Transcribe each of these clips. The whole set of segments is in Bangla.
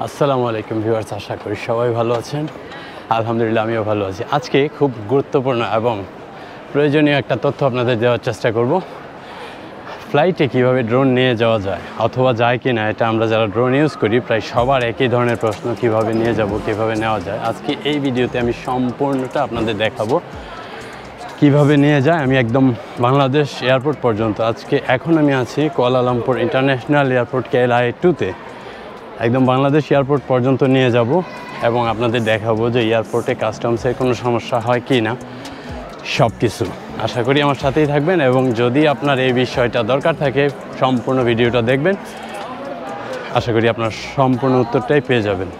আসসালামু আলাইকুম ভিউয়ার্স, আশা করি সবাই ভালো আছেন। আলহামদুলিল্লাহ আমিও ভালো আছি। আজকে খুব গুরুত্বপূর্ণ এবং প্রয়োজনীয় একটা তথ্য আপনাদের দেওয়ার চেষ্টা করব। ফ্লাইটে কিভাবে ড্রোন নিয়ে যাওয়া যায় অথবা যায় কি না, এটা আমরা যারা ড্রোন ইউজ করি প্রায় সবার একই ধরনের প্রশ্ন, কিভাবে নিয়ে যাব, কিভাবে নেওয়া যায়। আজকে এই ভিডিওতে আমি সম্পূর্ণটা আপনাদের দেখাবো কিভাবে নিয়ে যায়। আমি একদম বাংলাদেশ এয়ারপোর্ট পর্যন্ত, এখন আমি আছি কুয়ালালামপুর ইন্টারন্যাশনাল এয়ারপোর্ট KLIA-2-তে, একদম বাংলাদেশ এয়ারপোর্ট পর্যন্ত নিয়ে যাব এবং আপনাদের দেখাবো যে এয়ারপোর্টে কাস্টমসের কোনো সমস্যা হয় কি না, সব কিছু। আশা করি আমার সাথেই থাকবেন এবং যদি আপনার এই বিষয়টা দরকার থাকে সম্পূর্ণ ভিডিওটা দেখবেন। আশা করি আপনার সম্পূর্ণ উত্তরটাই পেয়ে যাবেন।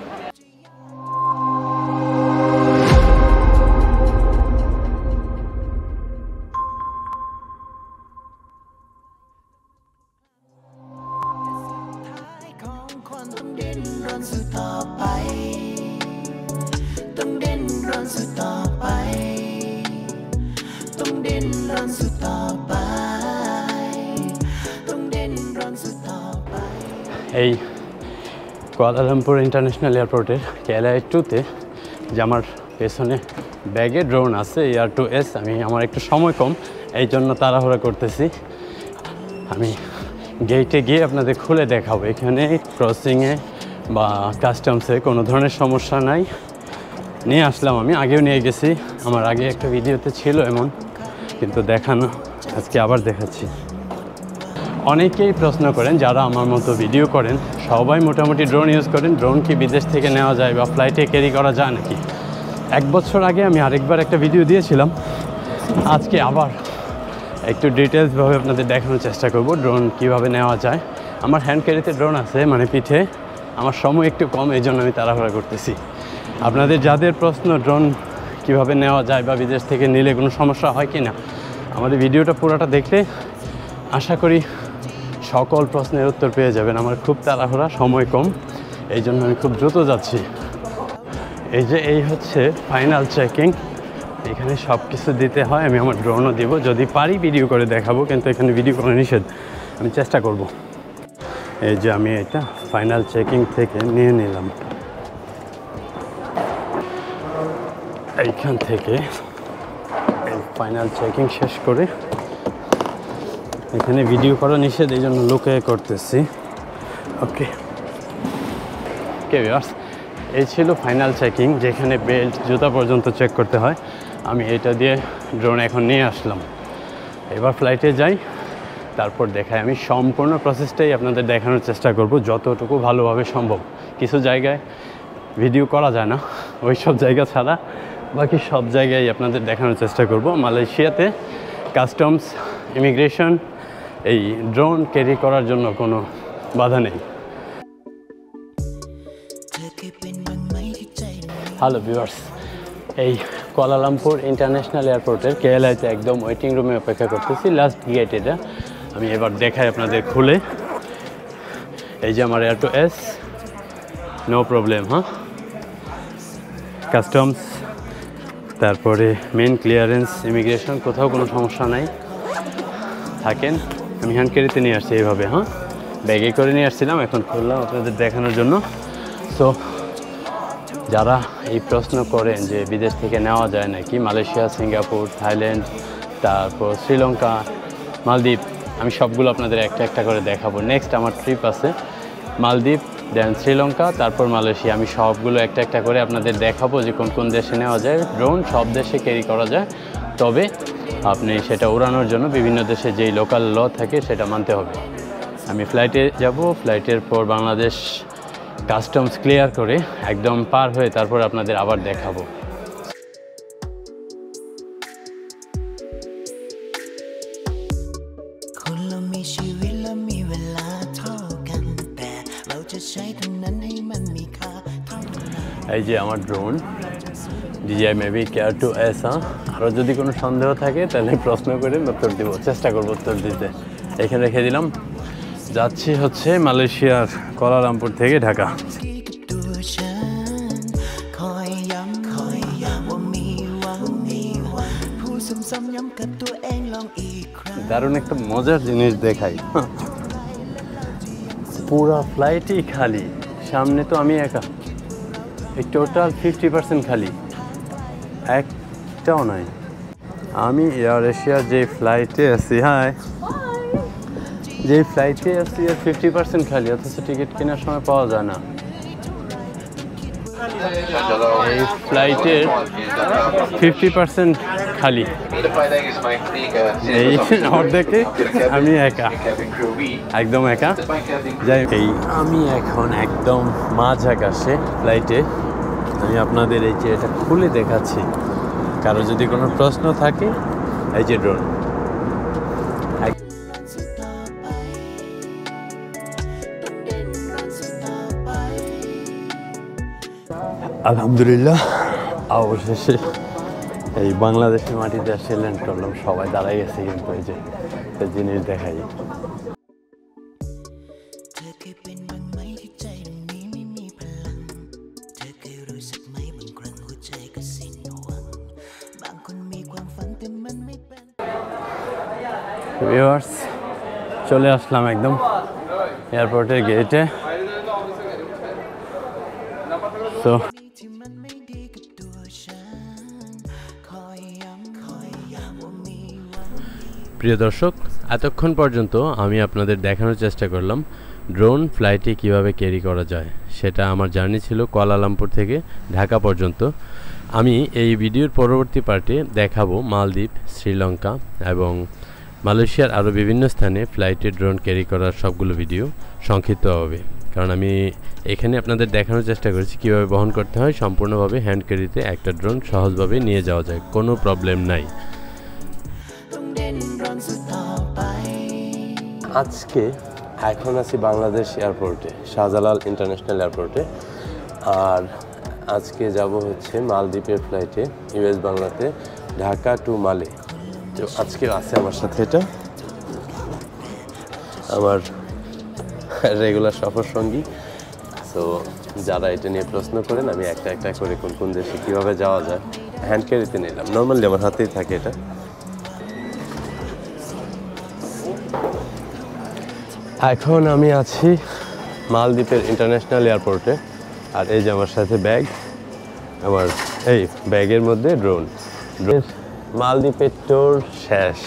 এই কুয়ালালামপুর ইন্টারন্যাশনাল এয়ারপোর্টের KLIA-2-তে যে আমার পেছনে ব্যাগে ড্রোন আছে AR2S, আমার একটু সময় কম, এই জন্য তাড়াহুড়া করতেছি। আমি গেটে গিয়ে আপনাদের খুলে দেখাবো। এখানে ক্রসিংয়ে বা কাস্টমসে কোনো ধরনের সমস্যা নাই। নিয়ে আসলাম, আমি আগেও নিয়ে গেছি, আমার আগে একটা ভিডিওতে ছিল এমন, কিন্তু দেখানো আজকে আবার দেখাচ্ছি। অনেকেই প্রশ্ন করেন যারা আমার মতো ভিডিও করেন, সবাই মোটামুটি ড্রোন ইউজ করেন, ড্রোন কি বিদেশ থেকে নেওয়া যায় বা ফ্লাইটে ক্যারি করা যায় নাকি। 1 বছর আগে আমি আরেকবার একটা ভিডিও দিয়েছিলাম, আজকে আবার একটু ডিটেলসভাবে আপনাদের দেখানোর চেষ্টা করব ড্রোন কিভাবে নেওয়া যায়। আমার হ্যান্ড ক্যারিতে ড্রোন আছে, মানে পিঠে, আমার সময় একটু কম, এই জন্য আমি তাড়াহুড়া করতেছি। আপনাদের যাদের প্রশ্ন ড্রোন কিভাবে নেওয়া যায় বা বিদেশ থেকে নিলে কোনো সমস্যা হয় কি না, আমাদের ভিডিওটা পুরোটা দেখলে আশা করি সকল প্রশ্নের উত্তর পেয়ে যাবেন। আমার খুব তাড়াহুড়া, সময় কম, এই জন্য আমি খুব দ্রুত যাচ্ছি। এই হচ্ছে ফাইনাল চেকিং। এখানে সব কিছু দিতে হয়, আমি আমার ড্রোনও দিব, যদি পারি ভিডিও করে দেখাবো, কিন্তু এখানে ভিডিও করা নিষেধ, আমি চেষ্টা করব। এই যে আমি এটা ফাইনাল চেকিং থেকে নিয়ে নিলাম, এইখান থেকে ফাইনাল চেকিং শেষ করে এখানে ভিডিও করা নিষেধ, এই জন্য লুকে করতেছি। ওকে ভিউয়ার্স, এই ছিল ফাইনাল চেকিং, যেখানে বেল্ট, জুতা পর্যন্ত চেক করতে হয়। আমি এটা দিয়ে ড্রোন এখন নিয়ে আসলাম। এবার ফ্লাইটে যাই, তারপর দেখাই। আমি সম্পূর্ণ প্রসেসটাই আপনাদের দেখানোর চেষ্টা করব যতটুকু ভালোভাবে সম্ভব। কিছু জায়গায় ভিডিও করা যায় না, ওই সব জায়গা ছাড়া বাকি সব জায়গায় আপনাদের দেখানোর চেষ্টা করব। মালয়েশিয়াতে কাস্টমস, ইমিগ্রেশন, এই ড্রোন ক্যারি করার জন্য কোনো বাধা নেই। হ্যালো ভিউয়ার্স, এই কুয়ালালামপুর ইন্টারন্যাশনাল এয়ারপোর্টের KLIA-তে একদম ওয়েটিং রুমে অপেক্ষা করতেছি, লাস্ট গেট এটা। আমি এবার দেখাই আপনাদের খুলে। এই যে আমার AR2S, নো প্রবলেম। কাস্টমস, তারপরে মেন ক্লিয়ারেন্স, ইমিগ্রেশন, কোথাও কোনো সমস্যা নাই। থাকেন, আমি হ্যান্ড ক্যারিতে নিয়ে আসছি এইভাবে, ব্যাগে করে নিয়ে আসছিলাম, এখন খুললাম আপনাদের দেখানোর জন্য। সো যারা এই প্রশ্ন করেন যে বিদেশ থেকে নেওয়া যায় নাকি, মালয়েশিয়া, সিঙ্গাপুর, থাইল্যান্ড, তারপর শ্রীলঙ্কা, মালদ্বীপ, আমি সবগুলো আপনাদের একটা একটা করে দেখাবো। নেক্সট আমার ট্রিপ আছে মালদ্বীপ, দেন শ্রীলঙ্কা, তারপর মালয়েশিয়া। আমি সবগুলো একটা একটা করে আপনাদের দেখাবো যে কোন কোন দেশে নেওয়া যায়। ড্রোন সব দেশে ক্যারি করা যায়, তবে আপনি সেটা উড়ানোর জন্য বিভিন্ন দেশে যেই লোকাল ল থাকে সেটা মানতে হবে। আমি ফ্লাইটে যাব, ফ্লাইটের পর বাংলাদেশ কাস্টমস ক্লিয়ার করে একদম পার হয়ে তারপর আপনাদের আবার দেখাবো। এই যে আমার ড্রোন DJI Mavic Air2S। আরও যদি কোনো সন্দেহ থাকে তাহলে প্রশ্ন করে উত্তর দিব, চেষ্টা করবো উত্তর দিতে। এখানে রেখে দিলাম। যাচ্ছি হচ্ছে মালয়েশিয়ার কুয়ালালামপুর থেকে ঢাকা। দারুণ একটা মজার জিনিস দেখাই, পুরা ফ্লাইটই খালি, সামনে তো আমি একা, এই টোটাল 50% খালি, একটাও নাই। আমি এয়ার এশিয়ার যে ফ্লাইটে আছি, যে ফ্লাইটে আছি আর 50% খালি, অথচ টিকিট কেনার সময় পাওয়া যায় না। এই ফ্লাইটের 50% খালি, এই অর্ধেকে আমি একা, একদম একা। যাই এই আমি এখন একদম মাঝ আকাশে ফ্লাইটে। আমি আপনাদের এই যে এটা খুলে দেখাচ্ছি, কারো যদি কোনো প্রশ্ন থাকে। এই যে ড্রোন, আলহামদুলিল্লাহ অবশেষে এই বাংলাদেশের মাটিতে আসে ল্যান্ড করলাম। সবাই দাঁড়াই গেছে, কিন্তু এই যে একটা জিনিস দেখাই, ভিউয়ার্স চলে আসলাম একদম এয়ারপোর্টের গেটে। তো প্রিয় দর্শক, এতক্ষণ পর্যন্ত আমি আপনাদের দেখানোর চেষ্টা করলাম ড্রোন ফ্লাইটে কিভাবে ক্যারি করা যায়। সেটা আমার জার্নি ছিল কুয়ালালামপুর থেকে ঢাকা পর্যন্ত। আমি এই ভিডিওর পরবর্তী পার্টে দেখাবো মালদ্বীপ, শ্রীলঙ্কা এবং মালয়েশিয়ার আরও বিভিন্ন স্থানে ফ্লাইটে ড্রোন ক্যারি করার সবগুলো ভিডিও সংক্ষিপ্ত হবে, কারণ আমি এখানে আপনাদের দেখানোর চেষ্টা করেছি কীভাবে বহন করতে হয় সম্পূর্ণভাবে হ্যান্ড ক্যারিতে। একটা ড্রোন সহজভাবে নিয়ে যাওয়া যায়, কোনো প্রবলেম নাই। আজকে এখন আছি বাংলাদেশ এয়ারপোর্টে, শাহজালাল ইন্টারন্যাশনাল এয়ারপোর্টে। আর আজকে যাব হচ্ছে মালদ্বীপের ফ্লাইটে, ইউএস বাংলাতে, ঢাকা টু মালে। তো আজকে আছে আমার সাথে এটা আমার রেগুলার সফর সঙ্গী। সো যারা এটা নিয়ে প্রশ্ন করেন, আমি একটা একটা করে কোন কোন দেশে কীভাবে যাওয়া যায় হ্যান্ড ক্যারিতে নিলাম। নর্মালি আমার হাতেই থাকে এটা। এখন আমি আছি মালদ্বীপের ইন্টারন্যাশনাল এয়ারপোর্টে। আর এই যে আমার সাথে ব্যাগ, আমার এই ব্যাগের মধ্যে ড্রোন। মালদ্বীপের ট্যুর শেষ,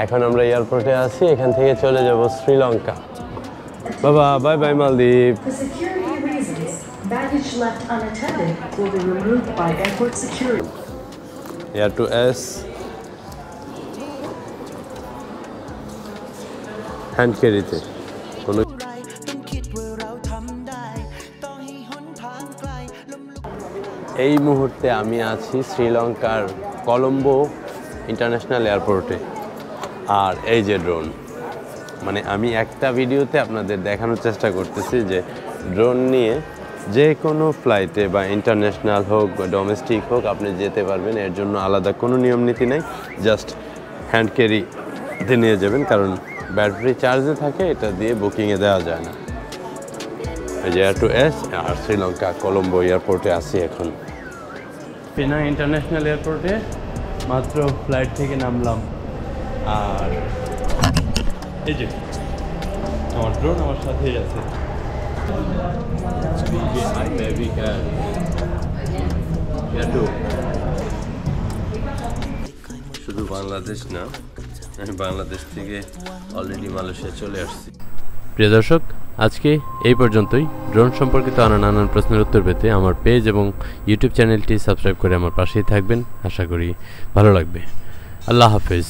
এখন আমরা এয়ারপোর্টে আছি। এখান থেকে চলে যাব শ্রীলঙ্কা। বাবা বাই বাই মালদ্বীপ। এয়ার টু এস হ্যান্ড ক্যারিতে কোনো। এই মুহূর্তে আমি আছি শ্রীলঙ্কার কলম্বো ইন্টারন্যাশনাল এয়ারপোর্টে। আর এই যে ড্রোন, মানে আমি একটা ভিডিওতে আপনাদের দেখানোর চেষ্টা করতেছি যে ড্রোন নিয়ে যে কোনো ফ্লাইটে বা ইন্টারন্যাশনাল হোক বা ডোমেস্টিক হোক আপনি যেতে পারবেন। এর জন্য আলাদা কোনো নিয়ম নীতি নেই, জাস্ট হ্যান্ড ক্যারিতে নিয়ে যাবেন, কারণ ব্যাটারি চার্জে থাকে, এটা দিয়ে বুকিংয়ে দেওয়া যায় না। এই যে এয়ার টু এস আর শ্রীলঙ্কা কলম্বো এয়ারপোর্টে আছি এখন। পেনাং ইন্টারন্যাশনাল এয়ারপোর্টে মাত্র ফ্লাইট থেকে নামলাম। আর এই যে আমার ড্রোন আমার সাথেই আছে। শুধু বাংলাদেশ না, আমি বাংলাদেশ থেকে অলরেডি মালয়েশিয়া চলে আসছি। প্রিয় দর্শক, আজকে এই পর্যন্তই। ড্রোন সম্পর্কিত আরও নানান প্রশ্নের উত্তর পেতে আমার পেজ এবং ইউটিউব চ্যানেলটি সাবস্ক্রাইব করে আমার পাশেই থাকবেন। আশা করি ভালো লাগবে। আল্লাহ হাফেজ।